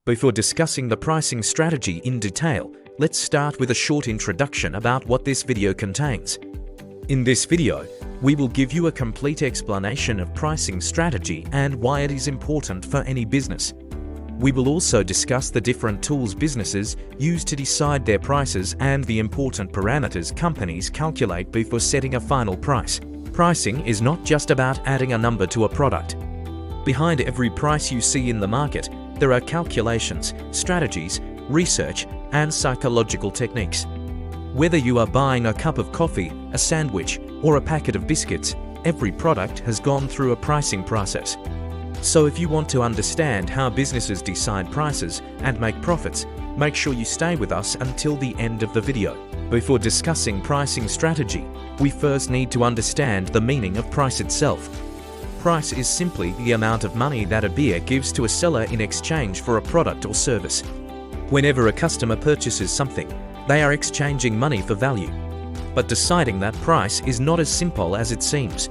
Before discussing the pricing strategy in detail, let's start with a short introduction about what this video contains. In this video, we will give you a complete explanation of pricing strategy and why it is important for any business. We will also discuss the different tools businesses use to decide their prices and the important parameters companies calculate before setting a final price. Pricing is not just about adding a number to a product. Behind every price you see in the market, there are calculations, strategies, research, and psychological techniques. Whether you are buying a cup of coffee, a sandwich, or a packet of biscuits, every product has gone through a pricing process. So if you want to understand how businesses decide prices and make profits, make sure you stay with us until the end of the video. Before discussing pricing strategy, we first need to understand the meaning of price itself. Price is simply the amount of money that a buyer gives to a seller in exchange for a product or service. Whenever a customer purchases something, they are exchanging money for value. But deciding that price is not as simple as it seems.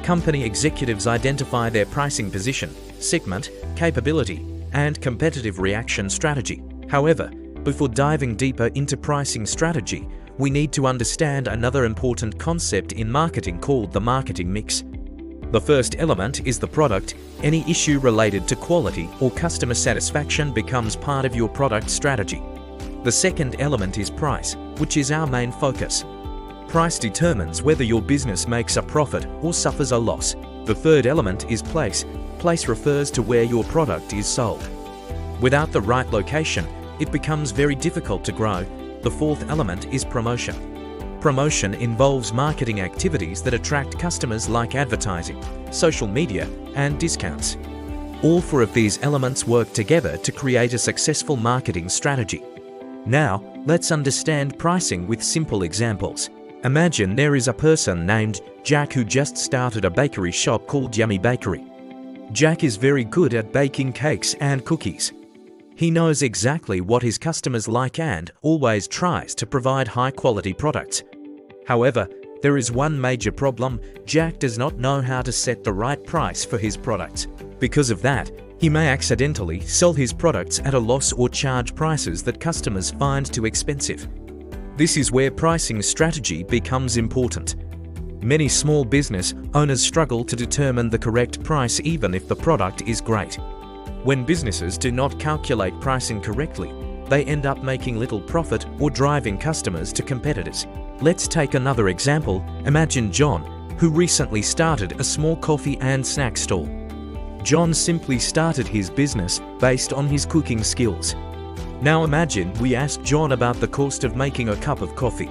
Company executives identify their pricing position, segment, capability, and competitive reaction strategy. However, before diving deeper into pricing strategy, we need to understand another important concept in marketing called the marketing mix. The first element is the product. Any issue related to quality or customer satisfaction becomes part of your product strategy. The second element is price, which is our main focus. Price determines whether your business makes a profit or suffers a loss. The third element is place. Place refers to where your product is sold. Without the right location, it becomes very difficult to grow. The fourth element is promotion. Promotion involves marketing activities that attract customers like advertising, social media, and discounts. All four of these elements work together to create a successful marketing strategy. Now, let's understand pricing with simple examples. Imagine there is a person named Jack who just started a bakery shop called Yummy Bakery. Jack is very good at baking cakes and cookies. He knows exactly what his customers like and always tries to provide high-quality products. However, there is one major problem. Jack does not know how to set the right price for his products. Because of that, he may accidentally sell his products at a loss or charge prices that customers find too expensive. This is where pricing strategy becomes important. Many small business owners struggle to determine the correct price even if the product is great. When businesses do not calculate pricing correctly, they end up making little profit or driving customers to competitors. Let's take another example. Imagine John, who recently started a small coffee and snack stall. John simply started his business based on his cooking skills. Now imagine we ask John about the cost of making a cup of coffee.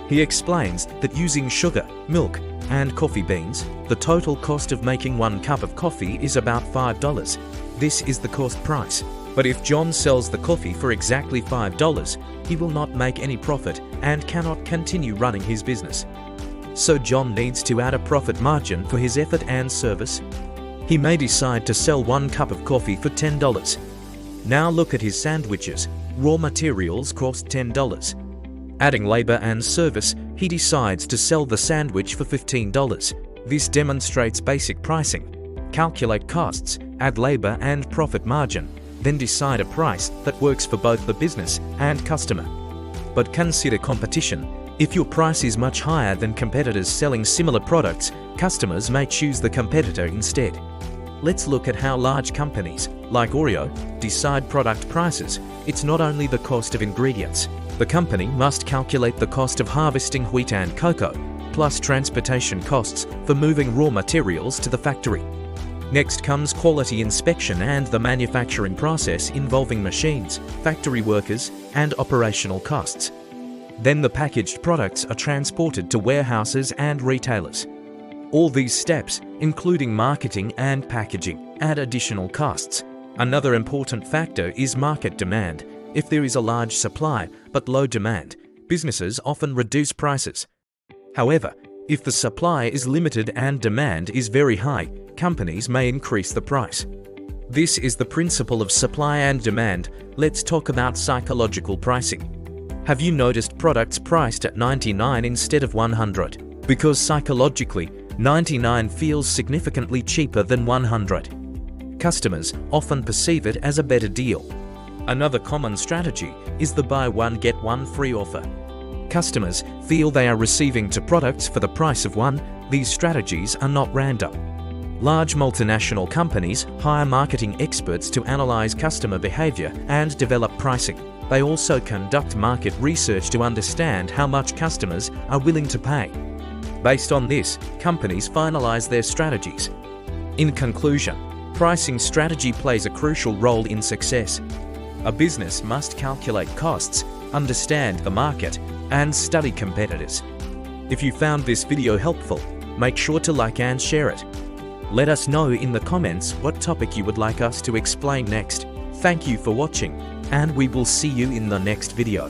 He explains that using sugar, milk, and coffee beans, the total cost of making one cup of coffee is about $5. This is the cost price. But if John sells the coffee for exactly $5, he will not make any profit and cannot continue running his business. So John needs to add a profit margin for his effort and service. He may decide to sell one cup of coffee for $10. Now look at his sandwiches. Raw materials cost $10. Adding labor and service, he decides to sell the sandwich for $15. This demonstrates basic pricing. Calculate costs, add labor and profit margin, then decide a price that works for both the business and customer. But consider competition. If your price is much higher than competitors selling similar products, customers may choose the competitor instead. Let's look at how large companies, like Oreo, decide product prices. It's not only the cost of ingredients. The company must calculate the cost of harvesting wheat and cocoa, plus transportation costs for moving raw materials to the factory. Next comes quality inspection and the manufacturing process involving machines, factory workers, and operational costs. Then the packaged products are transported to warehouses and retailers. All these steps, including marketing and packaging, add additional costs. Another important factor is market demand. If there is a large supply but low demand, businesses often reduce prices. However, if the supply is limited and demand is very high, companies may increase the price. This is the principle of supply and demand. Let's talk about psychological pricing. Have you noticed products priced at 99 instead of 100? Because psychologically, 99 feels significantly cheaper than 100. Customers often perceive it as a better deal. Another common strategy is the buy one get one free offer. Customers feel they are receiving two products for the price of one. These strategies are not random. Large multinational companies hire marketing experts to analyze customer behavior and develop pricing. They also conduct market research to understand how much customers are willing to pay. Based on this, companies finalize their strategies. In conclusion, pricing strategy plays a crucial role in success. A business must calculate costs, understand the market, and study competitors. If you found this video helpful, make sure to like and share it. Let us know in the comments what topic you would like us to explain next. Thank you for watching, and we will see you in the next video.